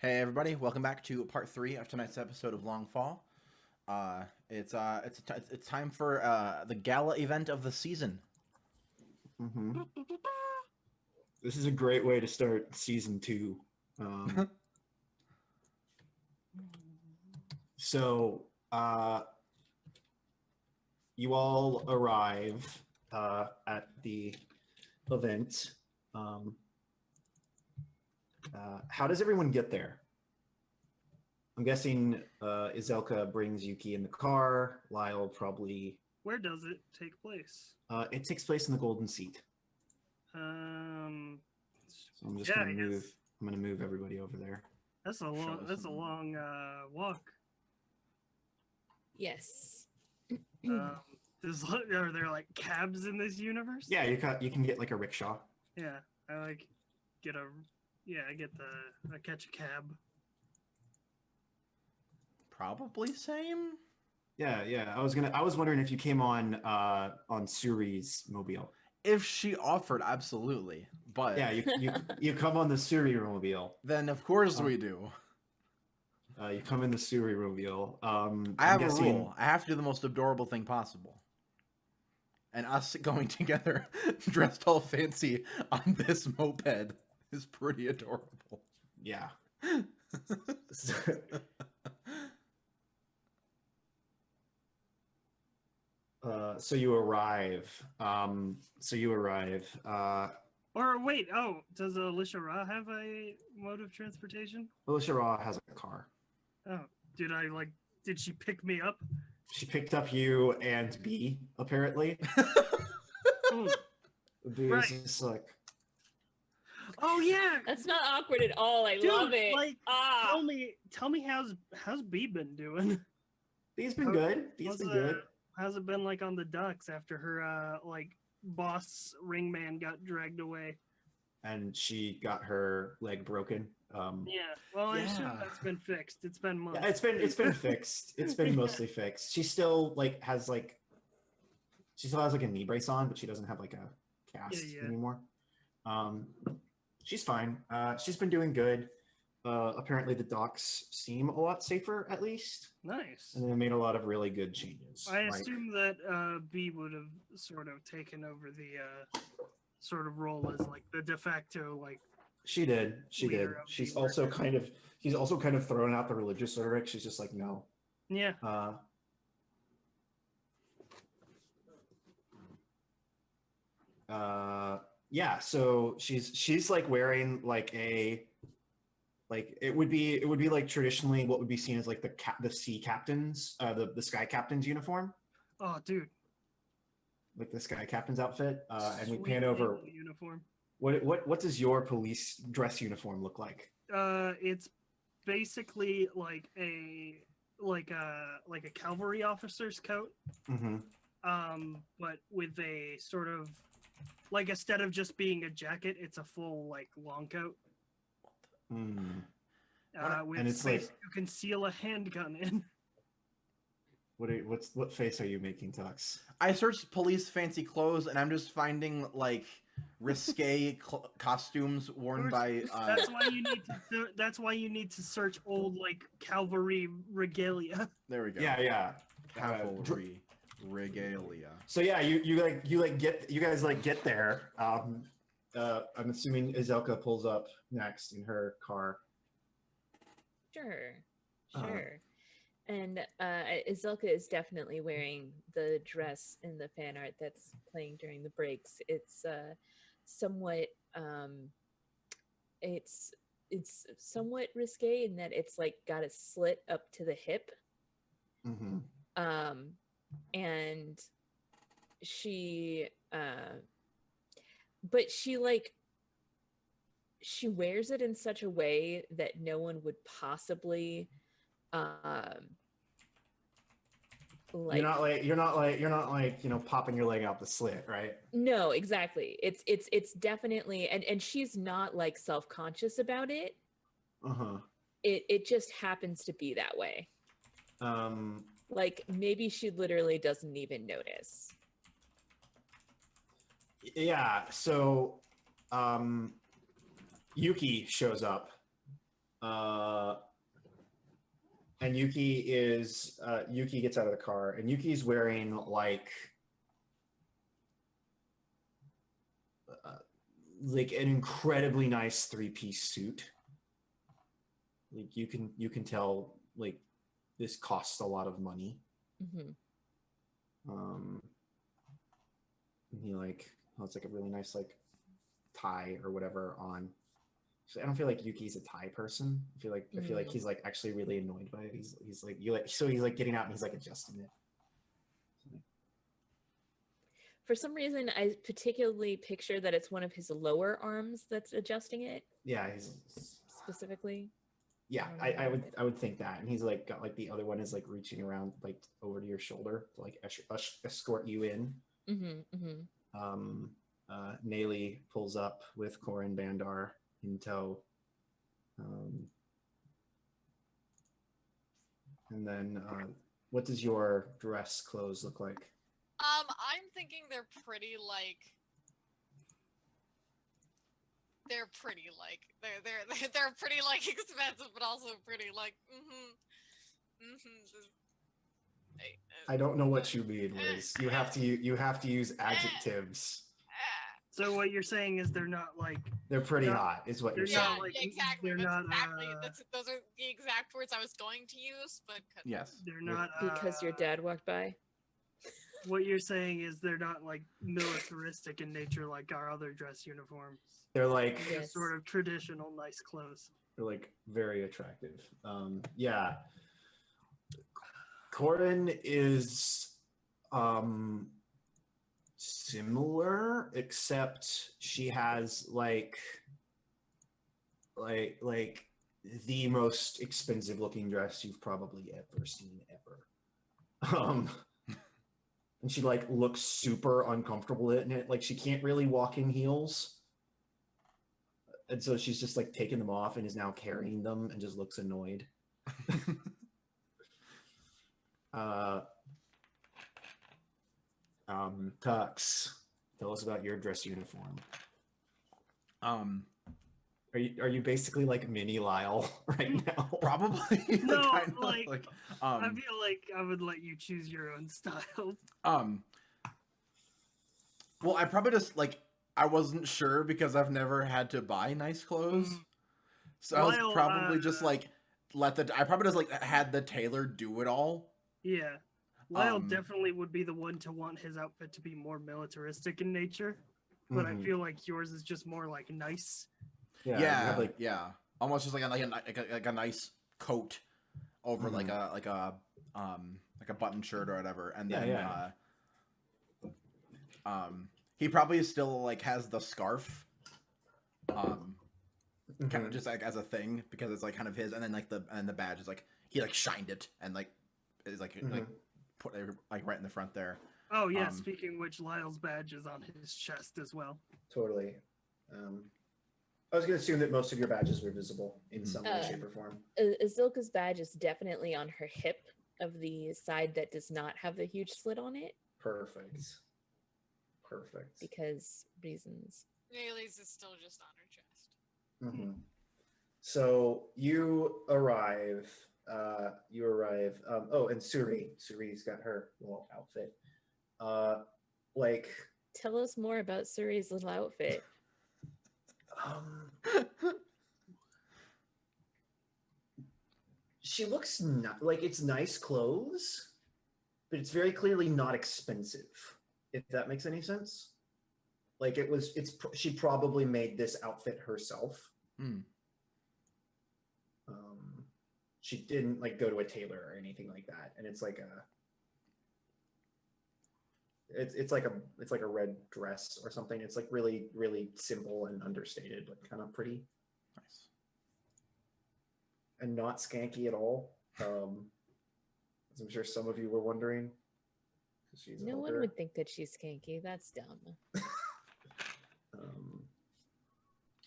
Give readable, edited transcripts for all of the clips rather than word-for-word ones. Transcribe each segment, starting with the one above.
Hey everybody, welcome back to part 3 of tonight's episode of Longfall. It's time for the gala event of the season. Mm-hmm. This is a great way to start season 2. Um, so you all arrive at the event. How does everyone get there? I'm guessing Izelka brings Yuki in the car. Lyle probably. Where does it take place? It takes place in the Golden Seat. So I'm just gonna move. I'm gonna move everybody over there. That's a long. That's a long walk. Yes. Are there like cabs in this universe? Yeah, you can get like a rickshaw. Yeah, I get I catch a cab. Probably same. Yeah. I was wondering if you came on Suri's mobile. If she offered, absolutely. But yeah, you come on the Suri mobile. Then of course we do. You come in the Suri mobile. I have a rule. I have to do the most adorable thing possible. And us going together, dressed all fancy on this moped, is pretty adorable. Yeah. So you arrive. Or wait, does Alicia Ra have a mode of transportation? Alicia Ra has a car. Oh, did she pick me up? She picked up you and B, apparently. B right. is just like... Oh yeah! That's not awkward at all. I love it. Like, tell me how's B been doing? B's been good. Good. How's it been like on the docks after her boss ringman got dragged away? And she got her leg broken. I assume that's been fixed. It's been months. Yeah, it's been fixed. It's been mostly fixed. She still has a knee brace on, but she doesn't have like a cast anymore. She's fine. She's been doing good. Apparently the docks seem a lot safer, at least. Nice. And they made a lot of really good changes. I assume that B would have sort of taken over the sort of role as like the de facto She did. She's also kind of thrown out the religious rhetoric. She's just like, no. Yeah. Yeah. So she's like wearing it would be like traditionally what would be seen as like the sea captain's the sky captain's uniform. Oh, dude. Like the sky captain's outfit, and we Sweet pan over uniform. What does your police dress uniform look like? It's basically like a cavalry officer's coat. Mm-hmm. But with a sort of like, instead of just being a jacket, it's a full like long coat. With and it's space like you can seal a handgun in. What face are you making, Tux? I searched police fancy clothes, and I'm just finding like risque costumes worn by. That's why you need to search old like cavalry regalia. There we go. Yeah. Cavalry regalia. So yeah, you guys get there. I'm assuming Izelka pulls up next in her car. Sure. And Izelka is definitely wearing the dress in the fan art that's playing during the breaks. It's somewhat it's somewhat risque in that it's like got a slit up to the hip. Mm-hmm. And she but she wears it in such a way that no one would possibly you're not like popping your leg out the slit, right? No, exactly. It's definitely, and she's not like self-conscious about it. It just happens to be that way. Like maybe she literally doesn't even notice. Yeah, so Yuki shows up And Yuki gets out of the car, and Yuki's wearing like an incredibly nice 3-piece suit. Like you can tell like this costs a lot of money. And he it's like a really nice like tie or whatever on. So I don't feel like Yuki's a tie person. I feel like he's like actually really annoyed by it. He's like he's like getting out and he's like adjusting it. For some reason, I particularly picture that it's one of his lower arms that's adjusting it. Yeah, he's specifically. Yeah, I would think that, and he's like got like the other one is like reaching around like over to your shoulder to like escort you in. Nayli pulls up with Corin Bandar in tow, and then what does your dress clothes look like? I'm thinking they're pretty like they're pretty expensive, but also pretty like I don't know what you mean, Liz. You have to use adjectives. So what you're saying is they're not like they're pretty hot, is what you're saying. Like, exactly. They're not. Those are the exact words I was going to use, but yes, they're not because your dad walked by. What you're saying is they're not like militaristic in nature like our other dress uniforms. They're like sort of traditional nice clothes. They're like very attractive. Yeah. Corin is similar, except she has like the most expensive looking dress you've probably ever seen ever. And she like looks super uncomfortable in it. Like she can't really walk in heels. And so she's just like taking them off and is now carrying them and just looks annoyed. Tux, tell us about your dress uniform. Are you basically like mini Lyle right now? Probably. No, like I feel like I would let you choose your own style. Well, I probably just like I wasn't sure because I've never had to buy nice clothes, so I was probably just like I probably just like had the tailor do it all. Yeah, Lyle definitely would be the one to want his outfit to be more militaristic in nature, but I feel like yours is just more like nice. Yeah, almost just like a nice coat over like a button shirt or whatever, and then he probably still like has the scarf, kind of just like as a thing because it's like kind of his, and then like the badge is like he like shined it and like is like like put it like right in the front there. Oh yeah, speaking of which, Lyle's badge is on his chest as well. Totally. I was going to assume that most of your badges were visible in some way, shape, or form. Azilka's badge is definitely on her hip of the side that does not have the huge slit on it. Perfect. Because reasons. Nayli's is still just on her chest. So you arrive. Oh, and Suri's got her little outfit. Tell us more about Suri's little outfit. She looks like it's nice clothes, but it's very clearly not expensive, if that makes any sense. Like she probably made this outfit herself. She didn't like go to a tailor or anything like that, and it's like it's like a red dress or something. It's like really, really simple and understated, but kind of pretty. Nice. And not skanky at all. As I'm sure some of you were wondering. No one would think that she's skanky. That's dumb.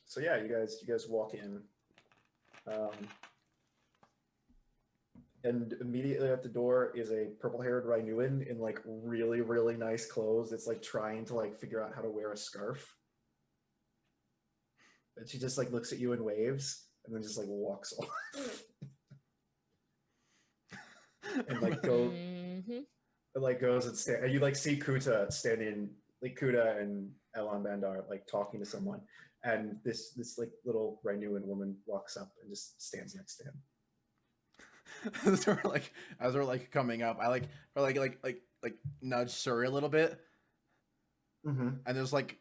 So yeah, you guys walk in. And immediately at the door is a purple-haired Rainuan in like really, really nice clothes. It's like trying to like figure out how to wear a scarf. And she just like looks at you and waves. and then just like walks off. And like go Mhm. it like goes and stand, and you like see Kuta standing, like Kuta and Elan Bandar like talking to someone, and this like little Rainuan woman walks up and just stands next to him. So we're like, as we're like coming up, I like nudge Suri a little bit, and just like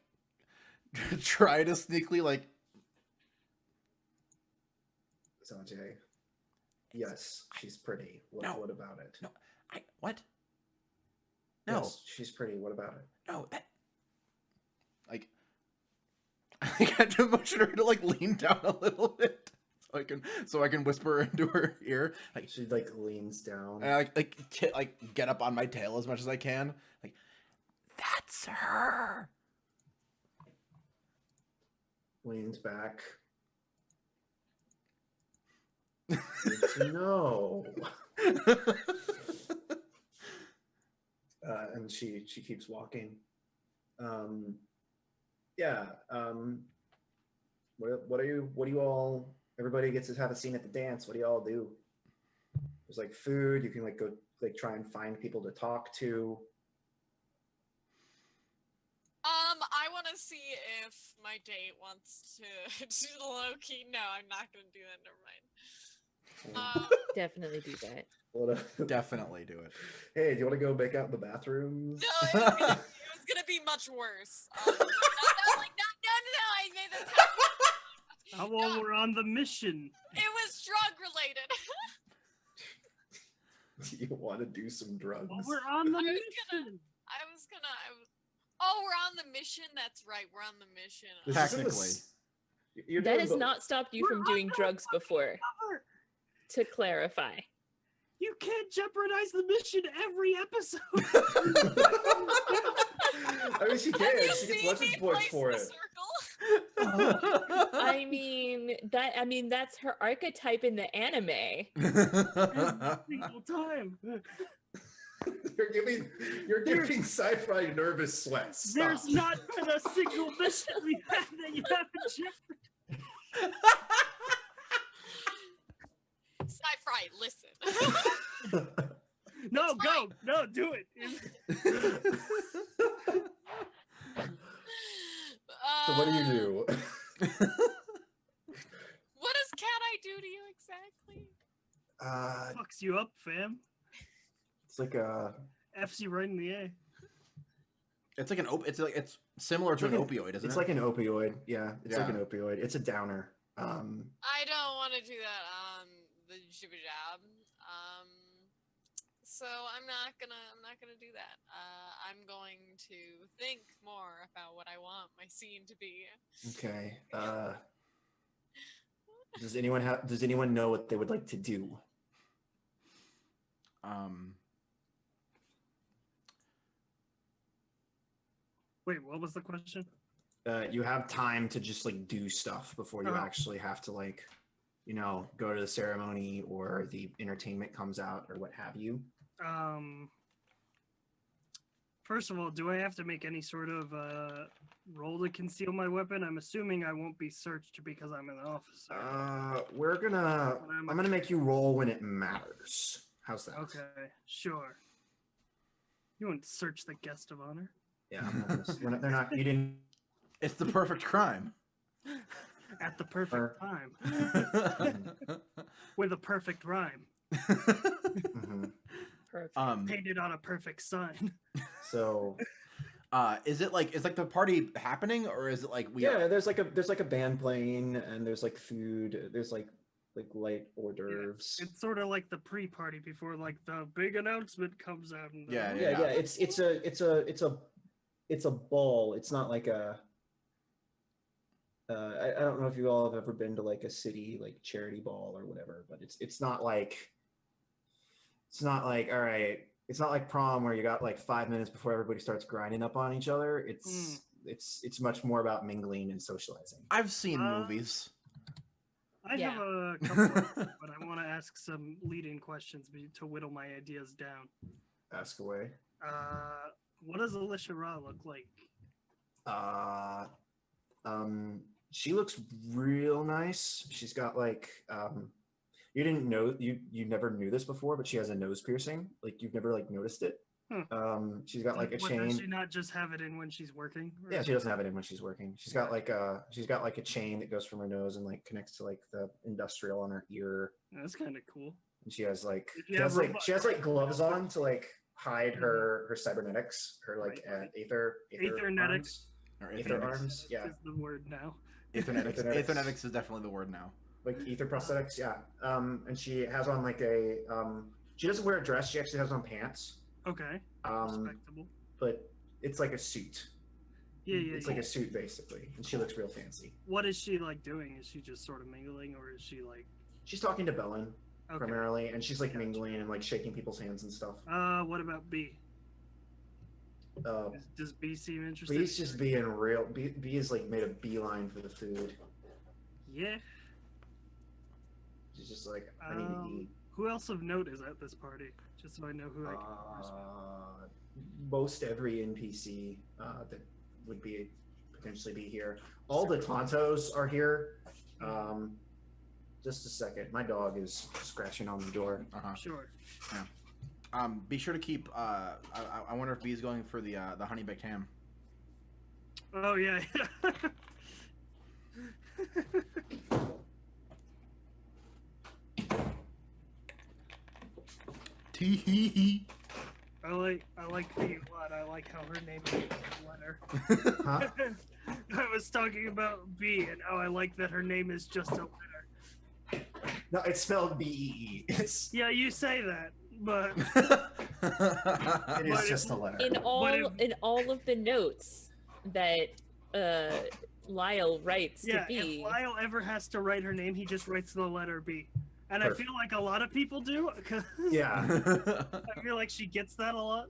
try to sneakily like. Sanjay, yes, she's pretty. What about it? No, what? No, yes, she's pretty. What about it? No, that like I had to motion her to like lean down a little bit so I can whisper into her ear. Like she like leans down and I like get up on my tail as much as I can. Like that's her. Leans back. No. And she keeps walking. What do you all? Everybody gets to have a scene at the dance. What do you all do? There's like food. You can like go like try and find people to talk to. I want to see if my date wants to do the low key. No, I'm not gonna do that. Never mind. Definitely do that. Definitely do it. Hey, do you want to go make out in the bathrooms? No, it was gonna be much worse. No, I made this happen. How long we're on the mission? It was drug related. Do you want to do some drugs? Well, we're on the mission. Oh, we're on the mission? That's right, we're on the mission. Technically. That has not stopped you from doing drugs before. To clarify. You can't jeopardize the mission every episode. I mean, she can. She gets legend points for it. I mean, that's her archetype in the anime. Every single time. You're giving sci-fi nervous sweats. Stop. There's not been a single mission we had that you haven't jeopardized. Sci-fi, listen. No, go. No, do it. So what do you do? What does Cat Eye do to you exactly? Fucks you up, fam. It's like a F's you right in the A. It's like it's similar to an opioid, isn't it? It's like an opioid. Yeah, it's like an opioid. It's a downer. I don't want to do that on the jibba jab. So I'm not gonna do that. I'm going to think more about what I want my scene to be. Okay. Does anyone know what they would like to do? Wait, what was the question? You have time to just like do stuff before you actually have to like, go to the ceremony or the entertainment comes out or what have you. First of all, do I have to make any sort of roll to conceal my weapon? I'm assuming I won't be searched because I'm an officer. I'm gonna make you roll when it matters. How's that? Okay, sure. You wouldn't search the guest of honor. Yeah, they're not. You didn't. It's the perfect crime. At the perfect time. With a perfect rhyme. Perfect. Painted on a perfect sign. So, is the party happening, or is it like we? Yeah, there's like a band playing, and there's like food. There's like light hors d'oeuvres. Yeah, it's sort of like the pre-party before like the big announcement comes out. And Yeah. It's a ball. It's not like a. I don't know if you all have ever been to like a city like charity ball or whatever, but it's not like all right. It's not like prom where you got like 5 minutes before everybody starts grinding up on each other. It's much more about mingling and socializing. I've seen movies. I have a couple, but I want to ask some leading questions to whittle my ideas down. Ask away. What does Alicia Ra look like? She looks real nice. She's got like you didn't know you never knew this before, but she has a nose piercing. Like you've never like noticed it. She's got like a chain. Does she not just have it in when she's working? Yeah, she doesn't have it in when she's working. She's got like a chain that goes from her nose and like connects to like the industrial on her ear. That's kind of cool. And she has like she has like gloves on to like hide her cybernetics, her like Aethernetics. Aether arms. Yeah, is the word now. Aethernetics is definitely the word now. Like ether prosthetics, yeah. And she has on like a she doesn't wear a dress. She actually has on pants. Okay. Respectable. But it's like a suit. Yeah. It's like a suit basically, and she looks real fancy. What is she like doing? Is she just sort of mingling, or is she like? She's talking to Bellin primarily, and she's like mingling and like shaking people's hands and stuff. What about B? Does B seem interested? B's just being real. B is like made a beeline for the food. Yeah. She's just like, I need to eat. Who else of note is at this party? Just so I know who I can converse with. Most every NPC that would potentially be here. All the Tontos are here. Just a second. My dog is scratching on the door. Sure. Yeah. Be sure to keep. I wonder if B is going for the honey baked ham. Oh yeah. Tee. I like B a lot. I like how her name is a letter. Huh? I was talking about B and how I like that her name is just a letter. No, it's spelled B-E-E. Yeah, you say that, but it is just a letter. In all of the notes that Lyle writes to B. If Lyle ever has to write her name, he just writes the letter B. And Perfect. I feel like a lot of people do. Yeah. I feel like she gets that a lot.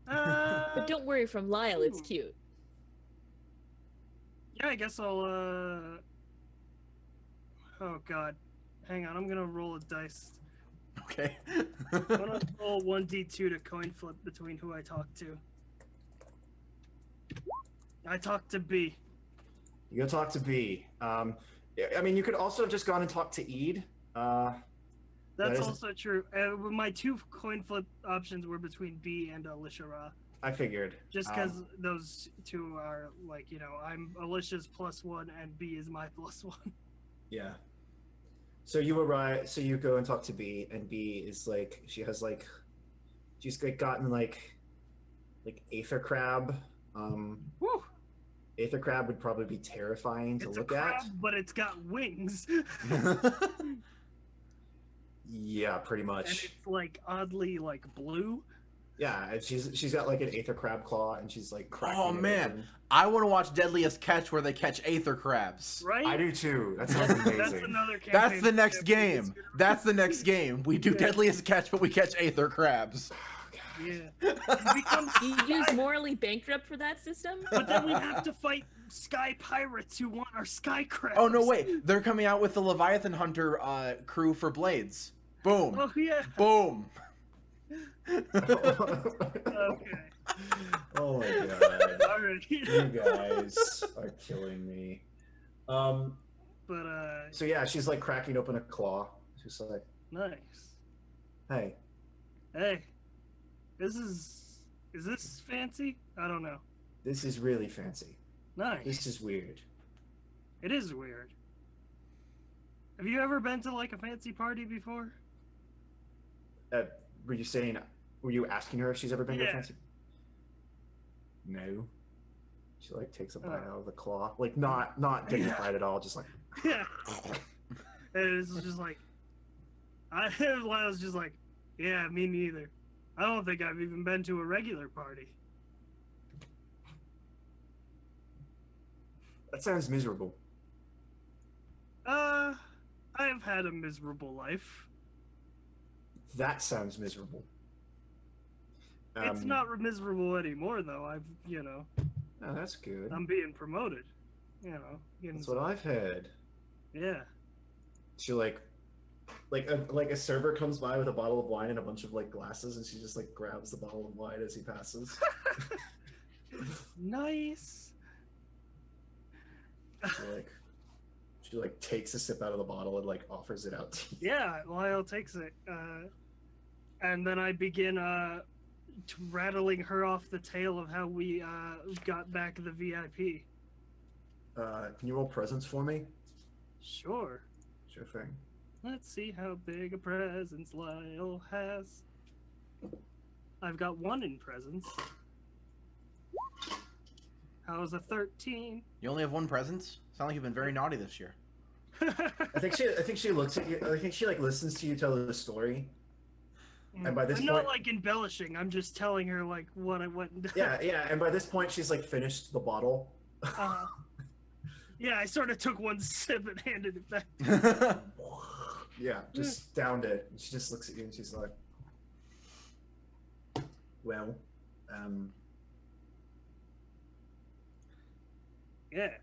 But don't worry, from Lyle, it's cute. Yeah, I guess I'll, Oh, God. Hang on, I'm gonna roll a dice. Okay. I'm gonna roll 1d2 to coin flip between who I talk to. I talk to B. You go talk to B. I mean, you could also have just gone and talked to Eid. That's also true. My two coin flip options were between B and Alicia Ra. I figured. Just because those two are like, you know, I'm Alicia's +1 and B is my +1. Yeah. So you arrive. So you go and talk to B, and B is like, she's like gotten like Aether Crab. Woo! Aether Crab would probably be terrifying to look at. But it's got wings. Yeah, pretty much. And it's like oddly like blue. Yeah, and she's got like an Aether Crab claw, and she's like cracking. Oh man, I want to watch Deadliest Catch where they catch Aether Crabs. Right? I do too. That sounds amazing. That's another campaign. That's the next game. That's the next game. We do Deadliest Catch, but we catch Aether Crabs. Yeah. You use Morally Bankrupt for that system? But then we have to fight sky pirates who want our sky crabs. Oh no, wait! They're coming out with the Leviathan Hunter crew for Blades. Boom. Oh yeah. Boom. Okay. Oh my god. Alright. You guys are killing me. But So yeah, she's like cracking open a claw. She's like, nice. Hey. Hey. Is this fancy? I don't know. This is really fancy. Nice. This is weird. It is weird. Have you ever been to like a fancy party before? Were you asking her if she's ever been to a fancy? No. She like takes a bite out of the claw. Like not dignified at all, just like Yeah. And it's just like Lyle's just like, yeah, me neither. I don't think I've even been to a regular party. That sounds miserable. I've had a miserable life. That sounds miserable. It's not miserable anymore, though. Oh, that's good. I'm being promoted. That's what I've had. Yeah. She like a server comes by with a bottle of wine and a bunch of like glasses, and she just like grabs the bottle of wine as he passes. Nice. She like takes a sip out of the bottle and like offers it out to you. Yeah, Lyle takes it, and then I begin rattling her off the tale of how we got back the VIP. Can you roll presence for me? Sure. Sure thing. Let's see how big a presence Lyle has. I've got 1 in presence. How's a 13? You only have 1 presence? Sound like you've been very naughty this year. I think she looks at you. I think she like listens to you tell the story. And by this I'm point, not like embellishing. I'm just telling her like what I went and done. yeah. And by this point, she's like finished the bottle. Yeah, I sort of took 1 sip and handed it back. Yeah, just downed it. And she just looks at you and she's like, "Well, Yeah.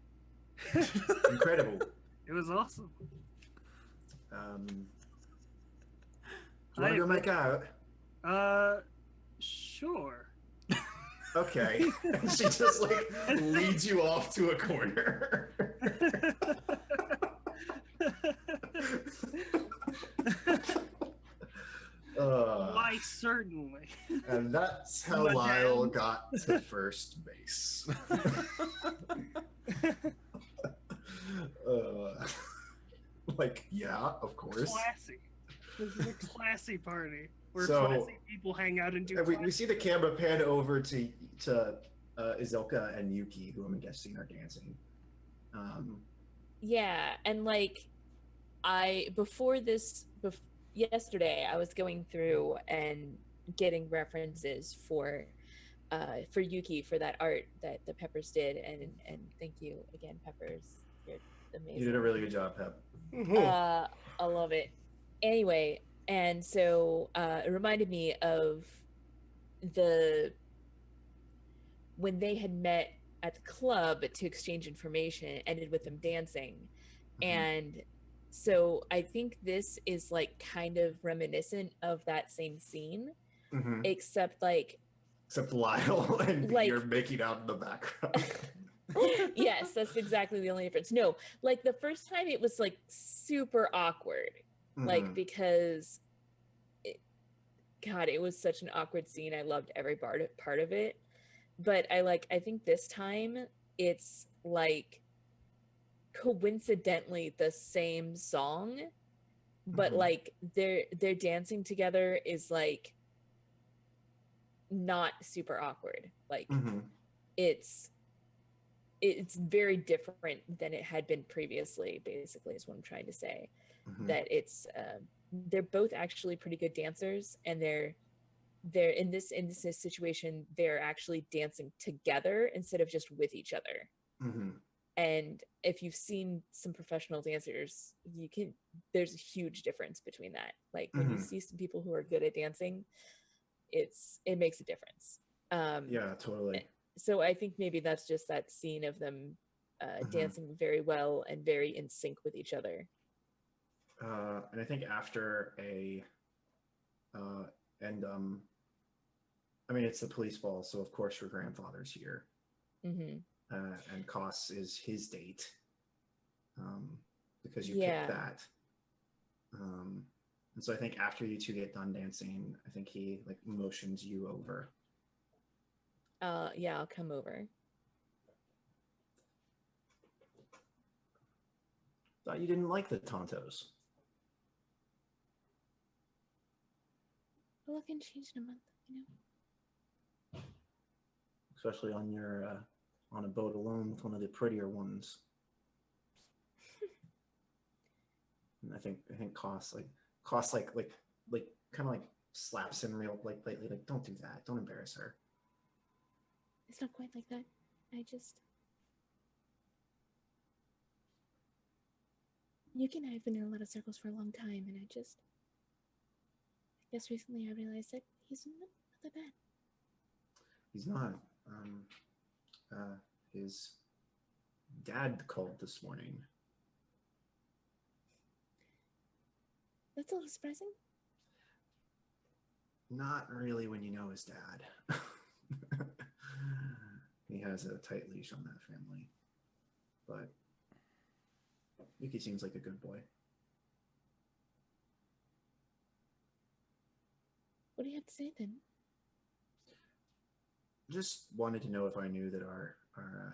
incredible. It was awesome. Do you want to go make out?" Sure. Okay. And she just like leads you off to a corner. Why, certainly. And that's how Madame. Lyle got to first base. Like, yeah, of course. Classy. This is a classy party where So- classy people hang out and do. And we see the camera pan over to Izilka and Yuki, who I'm guessing are dancing. Yeah, and like yesterday I was going through and getting references for Yuki for that art that the Peppers did, and thank you again, Peppers. You're amazing. You did a really good job, Pep. I love it. Anyway, and so it reminded me of when they had met at the club to exchange information, it ended with them dancing. And so I think this is like kind of reminiscent of that same scene, except Lyle and like- you're making out in the background. yes, that's exactly the only difference. No, like the first time it was like super awkward, like because it was such an awkward scene. I loved every part of it, but I think this time it's like coincidentally the same song, but like their dancing together is like not super awkward. Like it's very different than it had been previously, basically, is what I'm trying to say. That it's they're both actually pretty good dancers, and they're in this situation they're actually dancing together instead of just with each other. And if you've seen some professional dancers, there's a huge difference between that. Like when you see some people who are good at dancing, it makes a difference. Yeah, totally. So I think maybe that's just that scene of them dancing very well and very in sync with each other. And I think after I mean, it's the police ball, so of course your grandfather's here. And Koss is his date, because you picked that. And so I think after you two get done dancing, I think he like motions you over. Yeah, I'll come over. Thought you didn't like the Tontos. Well, I can change in a month, Especially on your on a boat alone with one of the prettier ones. And I think Koss kind of like slaps him real like lately, like, don't do that, don't embarrass her. It's not quite like that. Yuki and I have been in a lot of circles for a long time, and I guess recently I realized that he's not that bad. He's not. His dad called this morning. That's a little surprising. Not really when you know his dad. He has a tight leash on that family. But Yuki seems like a good boy. What do you have to say then? Just wanted to know if I knew that our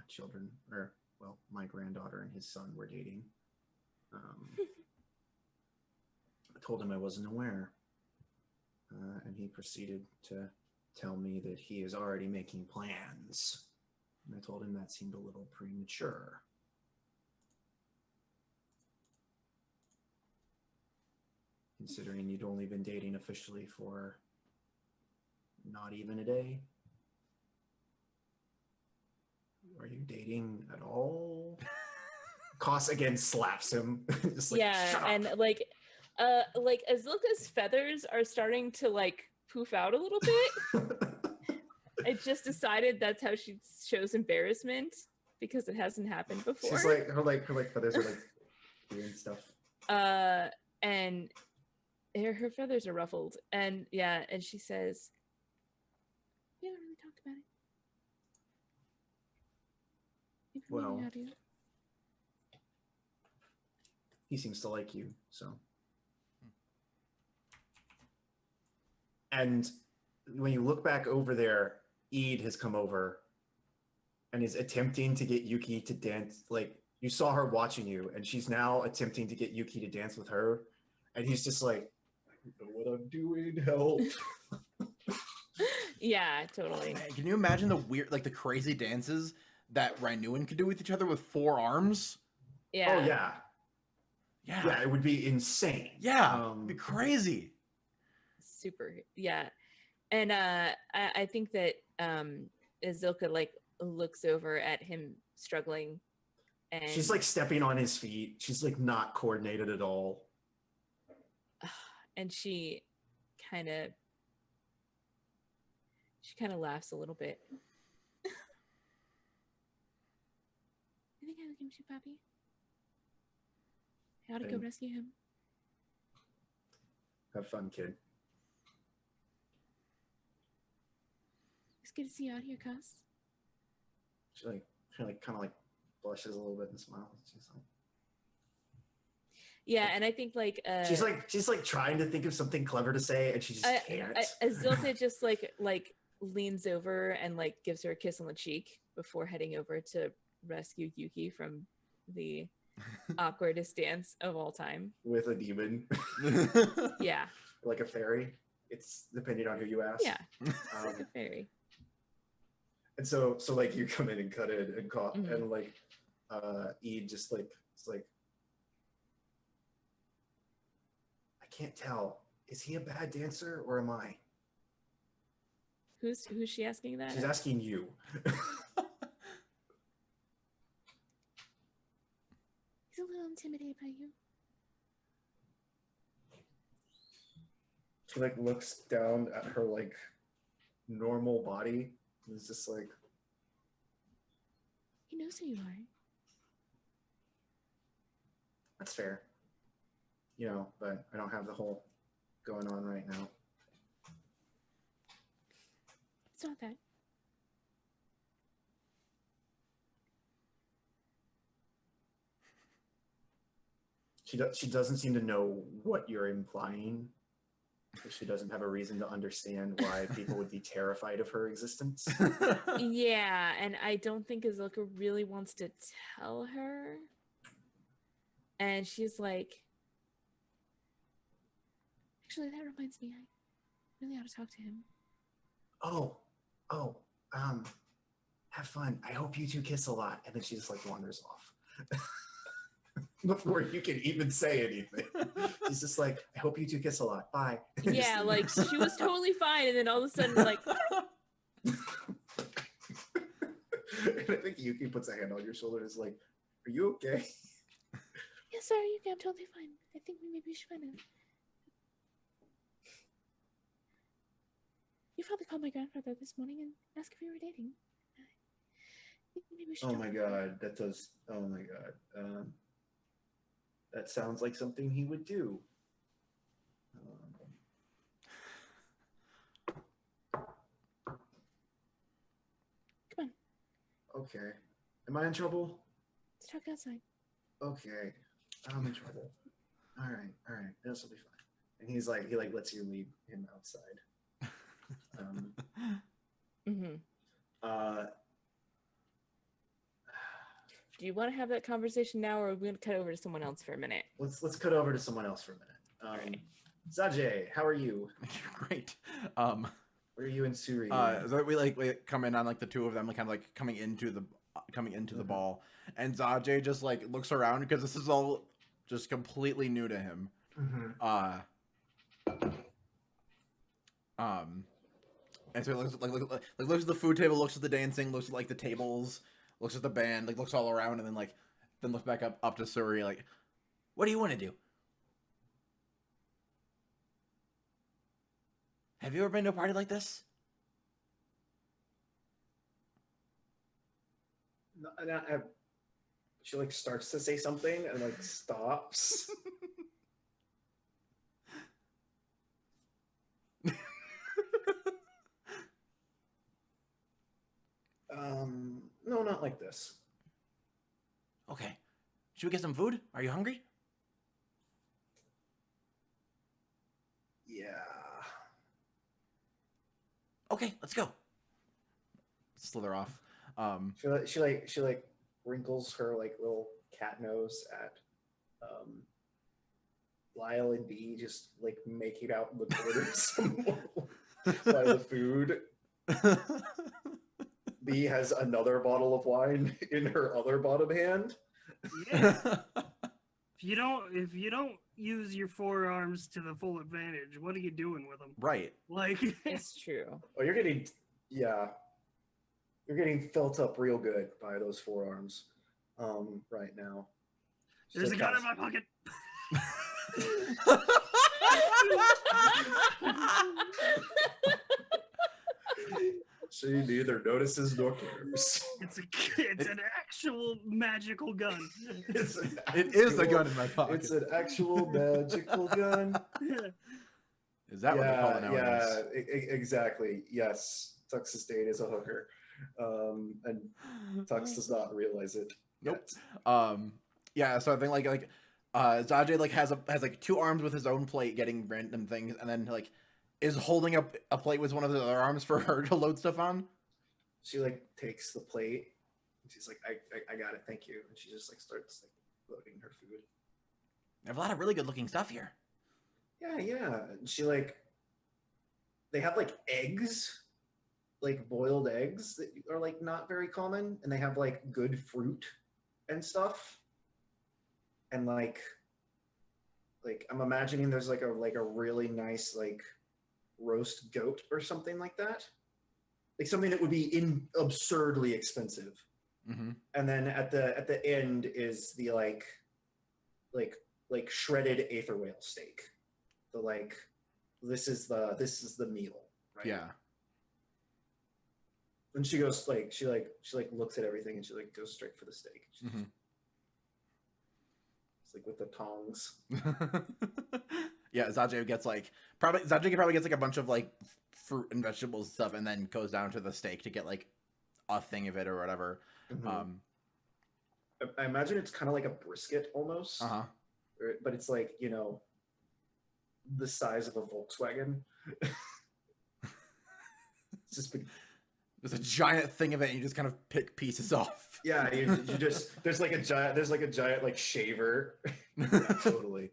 children, or well, my granddaughter and his son were dating. I told him I wasn't aware, and he proceeded to tell me that he is already making plans. And I told him that seemed a little premature. Considering you'd only been dating officially for not even a day. Are you dating at all? Koss again slaps him. Just like, yeah, shut up. and like Azilka's feathers are starting to like poof out a little bit. I just decided that's how she shows embarrassment because it hasn't happened before. She's like her feathers are like doing stuff. And her feathers are ruffled, and yeah, and she says, "We haven't really talked about it." Well, he seems to like you, so. And when you look back over there, Eid has come over and is attempting to get Yuki to dance. Like, you saw her watching you, and she's now attempting to get Yuki to dance with her. And he's just like, I don't know what I'm doing, help. Yeah, totally. Man, can you imagine the weird, like the crazy dances that Rainuan could do with each other with 4 arms? Yeah. Oh, yeah. Yeah. Yeah, it would be insane. Yeah, it'd be crazy. Super. Yeah. And I think that Azilka like looks over at him struggling, and she's like stepping on his feet. She's like not coordinated at all. And she kind of laughs a little bit. I think I like him too, Pappy. I ought to go rescue him. Have fun, kid. It's good to see you out here, Koss. She kind of like blushes a little bit and smiles. She's like, yeah, and I think like she's like trying to think of something clever to say, and she just can't. Azilka just like leans over and like gives her a kiss on the cheek before heading over to rescue Yuki from the awkwardest dance of all time with a demon. Yeah, like a fairy. It's depending on who you ask. Yeah, like a fairy. And so like you come in and cut it and caught and like Eid just like it's like, I can't tell. Is he a bad dancer or am I? Who's she asking that? She's asking you. He's a little intimidated by you. She like looks down at her like normal body and is just like, he knows who you are. that's fair. You know, but I don't have the whole going on right now. It's not that. She doesn't seem to know what you're implying. She doesn't have a reason to understand why people would be terrified of her existence. Yeah, and I don't think Azilka really wants to tell her. And she's like, actually, that reminds me, I really ought to talk to him. Have fun. I hope you two kiss a lot. And then she just like wanders off. Before you can even say anything. She's just like, I hope you two kiss a lot. Bye. Yeah, like she was totally fine, and then all of a sudden, like. And I think Yuki puts a hand on your shoulder and is like, are you okay? Yeah, sorry, Yuki, I'm totally fine. I think maybe we should find him. You probably called my grandfather this morning and asked if we were dating. I think maybe we should. Oh my god, that does. Oh my god. That sounds like something he would do. Come on. Okay. Am I in trouble? Let's talk outside. Okay. I'm in trouble. All right, this will be fine. And he lets you lead him outside. Do you want to have that conversation now, or are we going to cut over to someone else for a minute? Let's cut over to someone else for a minute. Right. Zajay, how are you? Great. Where are you and Suri? So we come in on like the two of them, like kind of like coming into the ball, and Zajay just like looks around because this is all just completely new to him. And so he looks looks at the food table, looks at the dancing, looks at like the tables, looks at the band, like looks all around, and then looks back up to Suri, like, what do you want to do? Have you ever been to a party like this? She like starts to say something and like stops. No, not like this. Okay. Should we get some food? Are you hungry? Yeah. Okay, let's go. Slither off. She wrinkles her like little cat nose at Lyle and B just like making out in the corners by the food. B has another bottle of wine in her other bottom hand. Yeah. If you don't use your forearms to the full advantage, what are you doing with them? Right. Like It's true. Oh, you're getting felt up real good by those forearms right now. There's a gun in my pocket. She neither notices nor cares. It's an actual magical gun. It is a gun in my pocket. It's an actual magical gun. Is that what they call it nowadays? Yeah, exactly. Yes, Tux's date is a hooker, and Tux does not realize it. Nope. Yeah. So I think Zajay like has like two arms with his own plate, getting random things, and then like is holding up a plate with one of the other arms for her to load stuff on. She like takes the plate. And she's like, I got it, thank you. And she just like starts like loading her food. They have a lot of really good looking stuff here. Yeah. And she like, they have like eggs, like boiled eggs that are like not very common, and they have like good fruit and stuff. And like I'm imagining there's like a really nice like roast goat or something like that, like something that would be absurdly expensive. Mm-hmm. And then at the end is the like shredded aether whale steak. The like this is the meal, right? Yeah. And she goes like she looks at everything and she like goes straight for the steak. Mm-hmm. It's like with the tongs. Yeah, Zajay probably gets like a bunch of like fruit and vegetables and stuff, and then goes down to the steak to get like a thing of it or whatever. Mm-hmm. I imagine it's kind of like a brisket almost. Uh-huh. But it's like, you know, the size of a Volkswagen. It's just big. There's a giant thing of it, and you just kind of pick pieces off. Yeah, you just there's like a giant like shaver. Yeah, totally.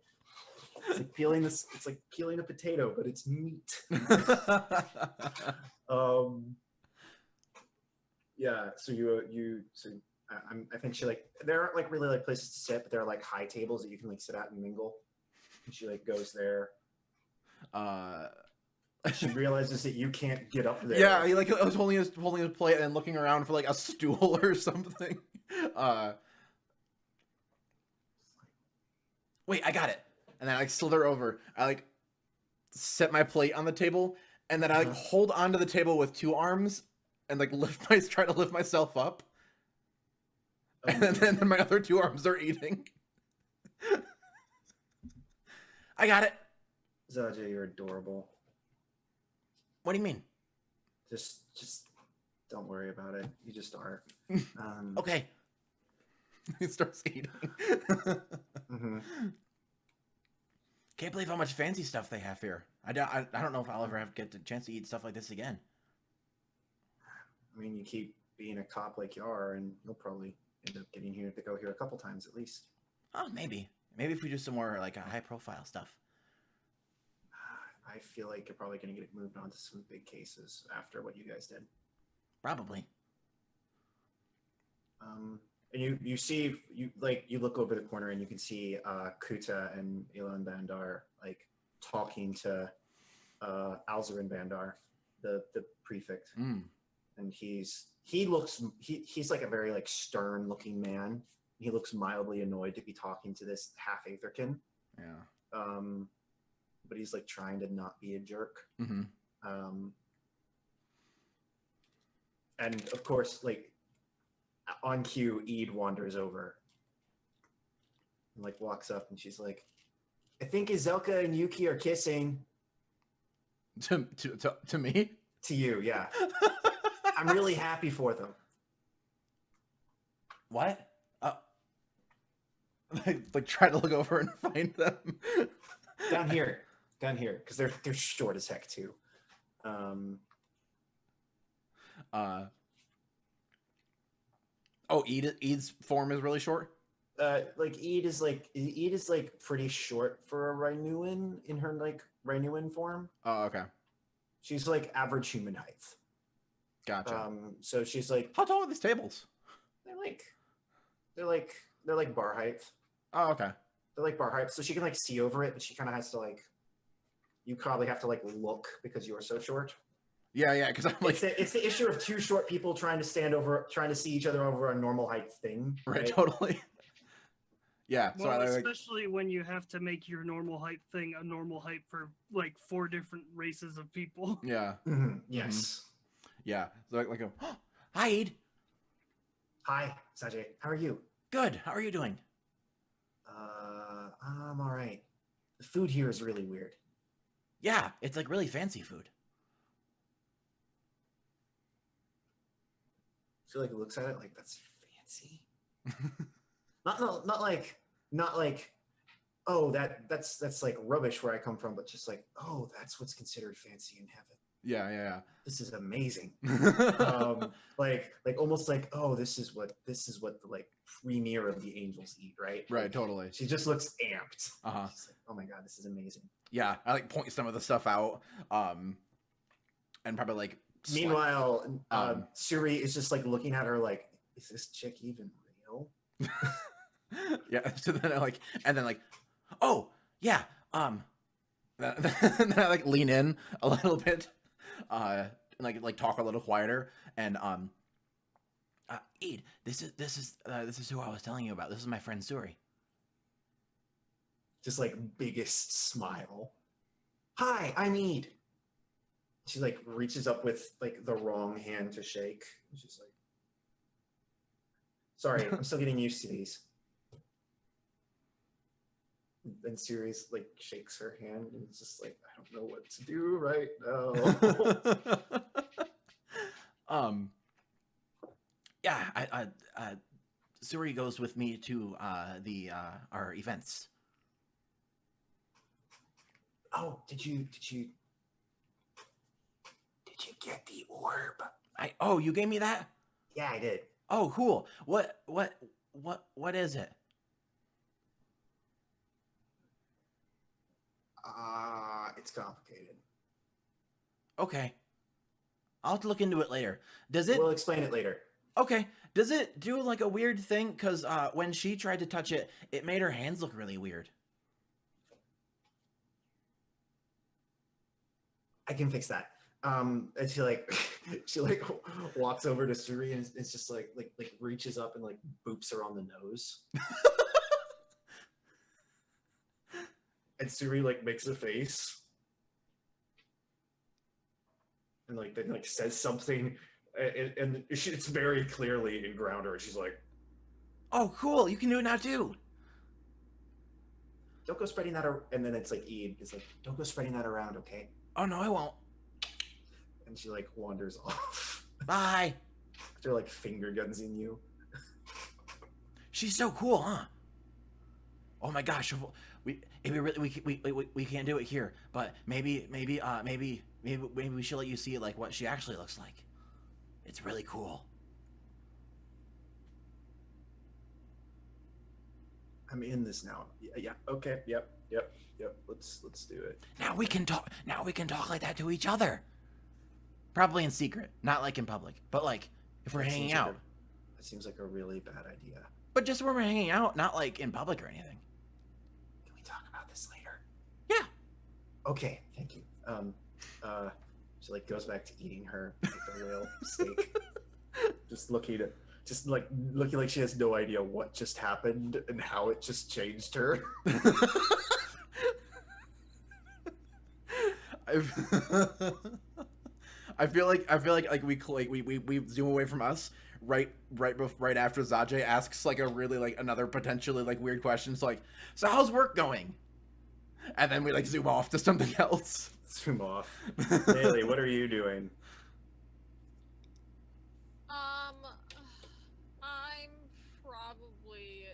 It's like peeling a potato, but it's meat. Yeah. So I think she like there aren't like really like places to sit, but there are like high tables that you can like sit at and mingle. And she like goes there. She realizes that you can't get up there. Yeah, he like I was holding his plate and looking around for like a stool or something. Wait, I got it. And then I like slither over. I like set my plate on the table, and then I like hold onto the table with two arms and like try to lift myself up. And then my other two arms are eating. I got it. Zajay, you're adorable. What do you mean? Just don't worry about it. You just are. Okay. He starts eating. Mm-hmm. Can't believe how much fancy stuff they have here. I don't know if I'll ever get the chance to eat stuff like this again. I mean, you keep being a cop like you are, and you'll probably end up getting here to go here a couple times at least. Oh, maybe if we do some more like high profile stuff. I feel like you're probably going to get moved on to some big cases after what you guys did. Probably. And you see, you look over the corner and you can see Kuta and Elon Bandar like talking to Alzarin Bandar, the prefect. And he's like a very like stern looking man. He looks mildly annoyed to be talking to this half Aetherkin. Yeah. But he's like trying to not be a jerk. Mm-hmm. And of course, like on cue, Eid wanders over and like walks up, and she's like, "I think Izelka and Yuki are kissing." To me? To you, yeah. I'm really happy for them. What? Like try to look over and find them. down here, because they're short as heck too. Oh, Eid's form is really short. Like Eid is like pretty short for a Rainuan in her like Rainuan form. Oh, okay. She's like average human height. Gotcha. So she's like, how tall are these tables? They're like bar height. Oh, okay. They're like bar height, so she can like see over it, but she kind of has to like. You probably have to like look because you are so short. Yeah, because I'm like, it's the issue of two short people trying to see each other over a normal height thing. Right, totally. Yeah. Well, especially when you have to make your normal height thing a normal height for like 4 different races of people. Yeah. Mm-hmm. Yes. Mm-hmm. Yeah. So like a, oh, hi, Eid. Hi, Sajay. How are you? Good. How are you doing? I'm all right. The food here is really weird. Yeah, it's like really fancy food. She like looks at it like, that's fancy. not like oh that's like rubbish where I come from, but just like, oh, that's what's considered fancy in heaven. Yeah. This is amazing. Like almost like, oh, this is what the like premier of the angels eat, right? Right, like, totally. She just looks amped. Uh-huh. She's like, oh my god, this is amazing. Yeah, I like point some of the stuff out. And probably like meanwhile, Suri is just like looking at her like, is this chick even real? Yeah, so then I oh yeah, then I like lean in a little bit, and like talk a little quieter, and Eid, this is who I was telling you about. This is my friend Suri. Just like biggest smile. Hi, I'm Eid. She like reaches up with like the wrong hand to shake. She's like, sorry, I'm still getting used to these. And Sirius like shakes her hand and it's just like, I don't know what to do right now. Yeah, I Suri goes with me to our events. Oh, did you get the orb? Oh, you gave me that? Yeah, I did. Oh, cool. What is it? It's complicated. Okay. I'll have to look into it later. Does it? We'll explain it later. Okay. Does it do like a weird thing? Because when she tried to touch it, it made her hands look really weird. I can fix that. And she like walks over to Suri and it's just like reaches up and like boops her on the nose. And Suri like makes a face. And like then like says something and it's very clearly in Grounder. She's like, oh, cool. You can do it now too. Don't go spreading that around. And then it's like Eid. It's like, don't go spreading that around, okay? Oh, no, I won't. And she like wanders off. Bye. They're like finger gunsing you. She's so cool, huh? Oh my gosh, we can't do it here, but maybe we should let you see like what she actually looks like. It's really cool. I'm in this now. Yeah. Okay. Yep. Let's do it. Now we can talk like that to each other. Probably in secret, not like in public, but like if we're hanging out. That seems like a really bad idea. But just when we're hanging out, not like in public or anything. Can we talk about this later? Yeah. Okay, thank you. She like goes back to eating her whale steak. Just looking like she has no idea what just happened and how it just changed her. I feel like we zoom away from us right after Zajay asks like a really like another potentially like weird question. So like, so how's work going? And then we like zoom off to something else. Zoom off. Haley, what are you doing? I'm probably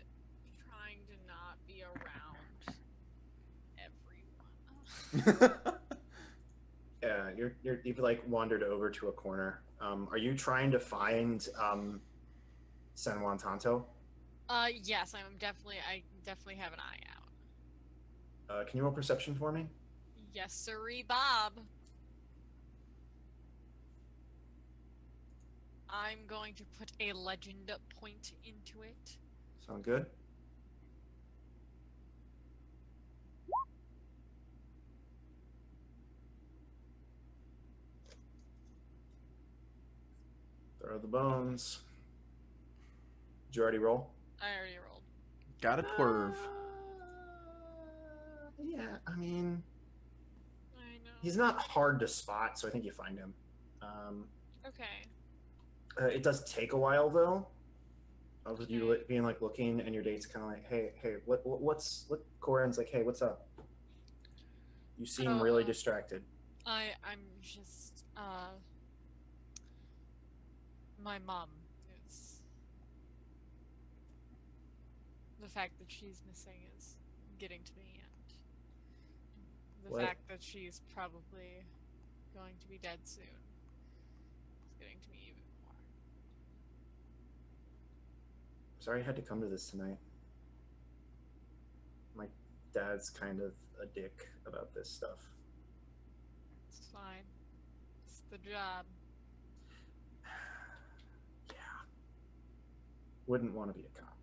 trying to not be around everyone. Yeah, you've like wandered over to a corner. Are you trying to find San Juan Tanto? Yes, I definitely have an eye out. Can you roll perception for me? Yes, sirree, Bob. I'm going to put a legend point into it. Sound good? Throw the bones. Did you already roll? I already rolled. Got a 12. Yeah, I mean, I know. he's not hard to spot, so I think you find him. Okay. It does take a while though. Of you being like looking, and your date's kind of like, hey, what's Corin's like, hey, what's up? You seem really distracted. I'm just my mom is the fact that she's missing is getting to me, and the fact that she's probably going to be dead soon is getting to me even more. Sorry I had to come to this tonight. My dad's kind of a dick about this stuff. It's fine. It's the job. Yeah. Wouldn't want to be a cop.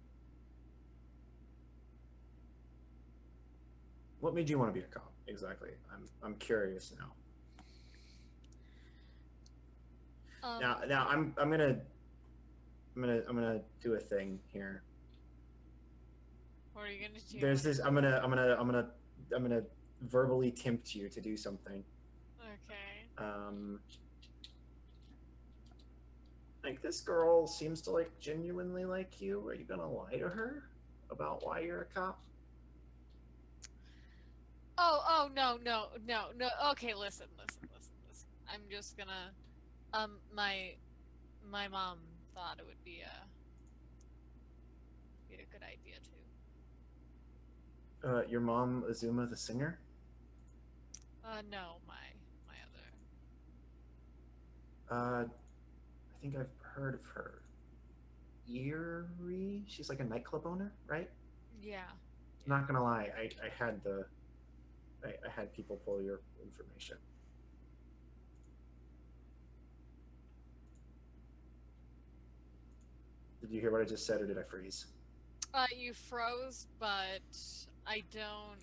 What made you want to be a cop? Exactly. I'm curious now. Now I'm gonna do a thing here. What are you gonna do? There's this. I'm gonna verbally tempt you to do something. Okay. Like this girl seems to like genuinely like you. Are you gonna lie to her about why you're a cop? Oh no. Okay, listen. I'm just gonna my mom thought it would be a good idea too. Your mom, Azuma the singer? No, my other. I think I've heard of her. Eerie? She's like a nightclub owner, right? Yeah. Not gonna lie, I had people pull your information. Did you hear what I just said, or did I freeze? You froze, but I don't.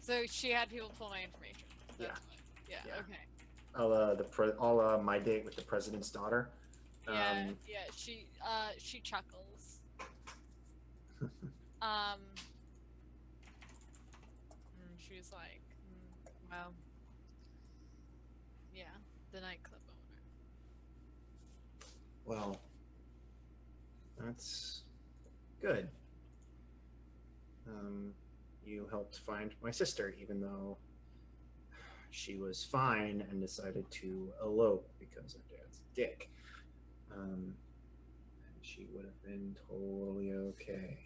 So she had people pull my information. That's Yeah. Okay. I'll my date with the president's daughter. Yeah. She chuckles. She's like, well, yeah, the nightclub owner. Well, that's good. You helped find my sister, even though she was fine and decided to elope because her dad's a dick. And she would have been totally okay.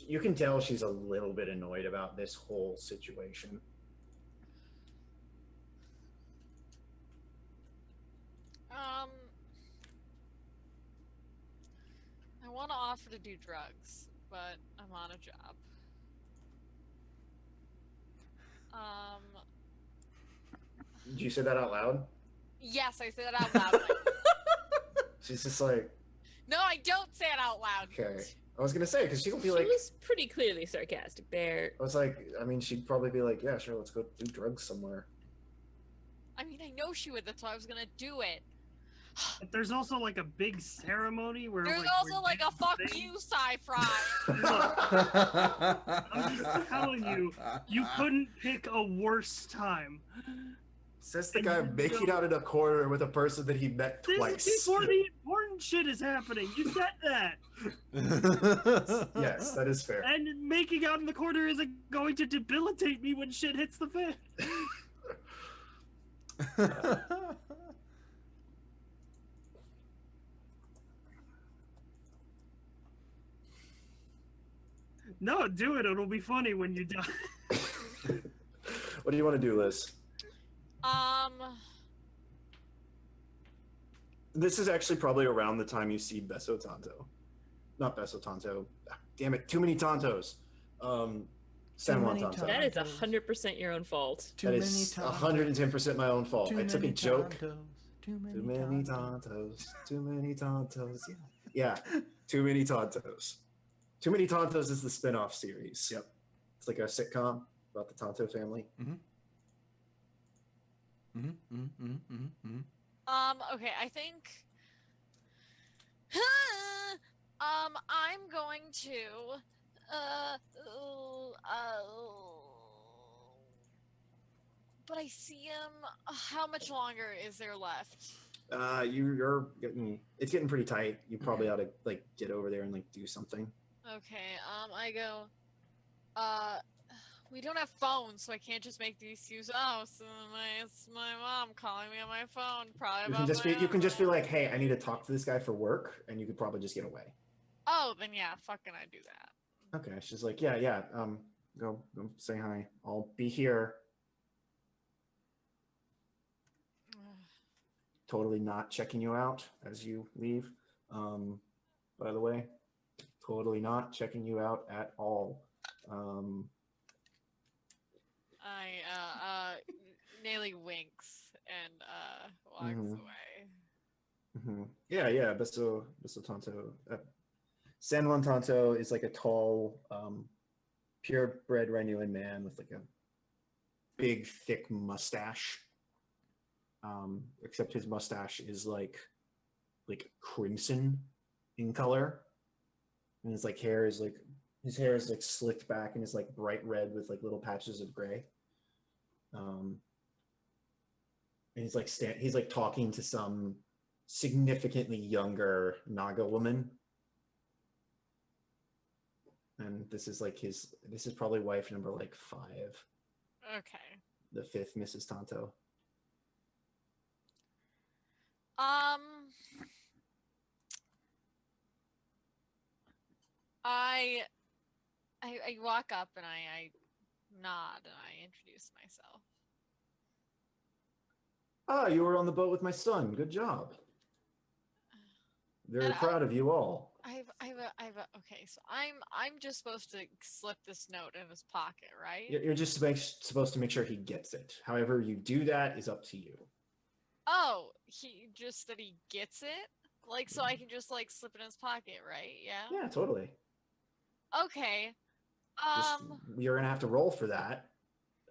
You can tell she's a little bit annoyed about this whole situation. I want to offer to do drugs, but I'm on a job. Did you say that out loud? Yes, I said that out loud. She's just like... No, I don't say it out loud. Okay. I was gonna say, because she'll be She like... was pretty clearly sarcastic there. I was like, I mean, she'd probably be like, yeah, sure, let's go do drugs somewhere. I mean, I know she would, that's why I was gonna do it. But there's also like a big ceremony where There's like, also like a fuck you, sci-fi. I'm just telling you, you couldn't pick a worse time. Says the guy making out in a corner with a person that he met twice. This is before the important shit is happening. You said that. Yes, that is fair. And making out in the corner isn't going to debilitate me when shit hits the fan. No, do it. It'll be funny when you die. What do you want to do, Liz? This is actually probably around the time you see Beso Tanto. Not Beso Tanto. Damn it, too many Tantos. San Juan Tanto. That is 100% your own fault. That is 110% my own fault. I took a joke. Too many Tantos. Too many Tantos. Yeah, Too Many Tantos. Too Many Tantos is the spin-off series. Yep. It's like a sitcom about the Tanto family. Okay, I think... I'm going to... but I see him... How much longer is there left? You're getting... It's getting pretty tight. You probably ought to, like, get over there and, like, do something. Okay, I go... we don't have phones, so I can't just make these use. Oh, so it's my mom calling me on my phone. Probably you can just be like, hey, I need to talk to this guy for work, and you could probably just get away. Oh, then yeah, fucking I do that. Okay, she's like, yeah, go say hi. I'll be here. Totally not checking you out as you leave. By the way, totally not checking you out at all. Nelly winks and walks away. Yeah, Beso Tanto. San Juan Tanto is like a tall, purebred Rhineland man with like a big, thick mustache. Except his mustache is like crimson in color, and his hair is like slicked back and is like bright red with like little patches of gray. And he's like talking to some significantly younger Naga woman. And this is probably wife number like 5. Okay. The 5th Mrs. Tanto. I walk up and I nod and I introduce myself. Ah, you were on the boat with my son. Good job. Very proud of you all. Okay, so I'm just supposed to slip this note in his pocket, right? You're just supposed to make sure he gets it. However you do that is up to you. Oh, he just that he gets it? Like, so I can just like slip it in his pocket, right? Yeah? Yeah, totally. Okay. You're gonna have to roll for that,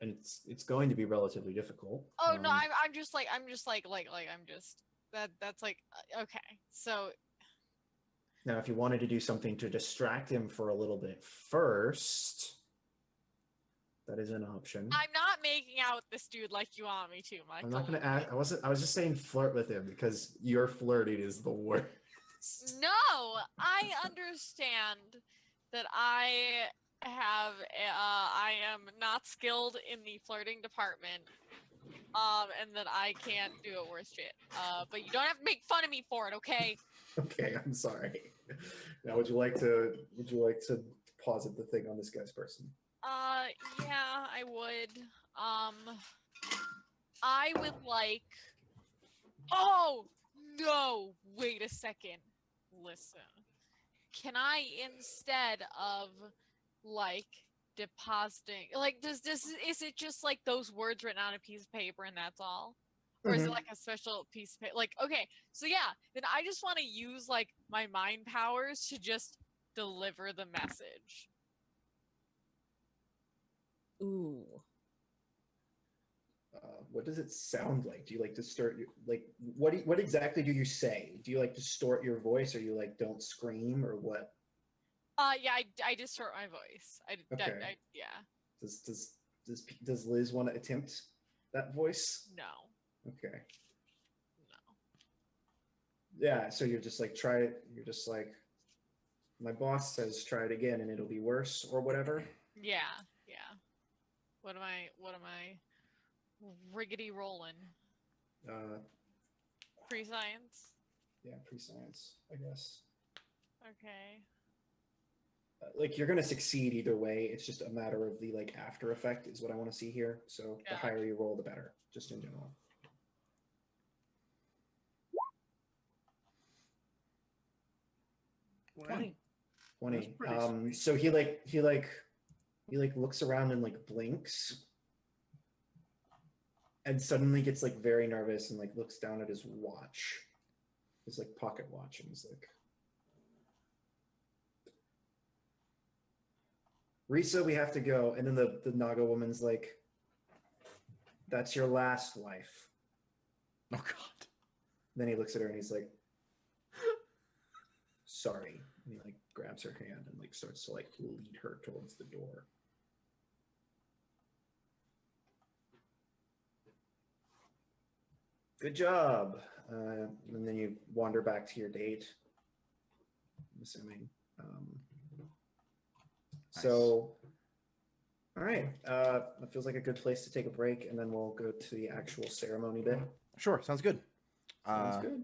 and it's going to be relatively difficult. Oh no, that's like okay. So now, if you wanted to do something to distract him for a little bit first, that is an option. I'm not making out with this dude like you want me to, Michael. I'm not gonna ask. I was just saying flirt with him because your flirting is the worst. No, I understand that I am not skilled in the flirting department, and that I can't do it worth shit. But you don't have to make fun of me for it, okay? Okay, I'm sorry. Now, would you like to deposit the thing on this guy's person. Yeah, I would. I would like. Oh no! Wait a second. Listen. Can I, instead of like depositing, like does this is it just like those words written on a piece of paper and that's all? Or is it like a special piece of paper? Like, okay, so yeah, then I just want to use like my mind powers to just deliver the message. Ooh. What does it sound like? Do you like to start like what exactly do you say? Do you like to distort your voice, or you like don't scream, or what? Yeah, I distort my voice. Okay. Yeah. Does Liz want to attempt that voice? No. Okay. No. Yeah, so you're just like you're just like, my boss says try it again and it'll be worse or whatever. Yeah. What am I riggedy rolling? Pre-science? Yeah, pre-science, I guess. Okay. Like, you're gonna succeed either way. It's just a matter of the like after effect is what I want to see here. So the higher you roll, the better, just in general. Wow. 20. Pretty So he looks around and like blinks, and suddenly gets like very nervous and like looks down at his watch, his like pocket watch, and he's like, Risa, we have to go. And then the Naga woman's like, that's your last life. Oh God. Then he looks at her and he's like, sorry. And he like grabs her hand and like starts to like lead her towards the door. Good job. And then you wander back to your date, I'm assuming. Nice. So, all right. That feels like a good place to take a break, and then we'll go to the actual ceremony bit. Sure, sounds good. Sounds good.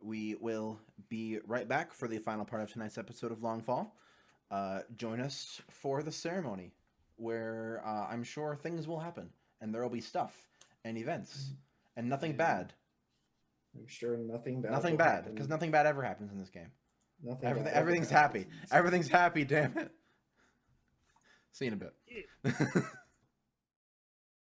We will be right back for the final part of tonight's episode of Longfall. Join us for the ceremony, where I'm sure things will happen, and there will be stuff and events, and nothing bad. I'm sure nothing bad. Nothing bad, because nothing bad ever happens in this game. Everything's happy. Everything's happy, damn it. See you in a bit. Yeah.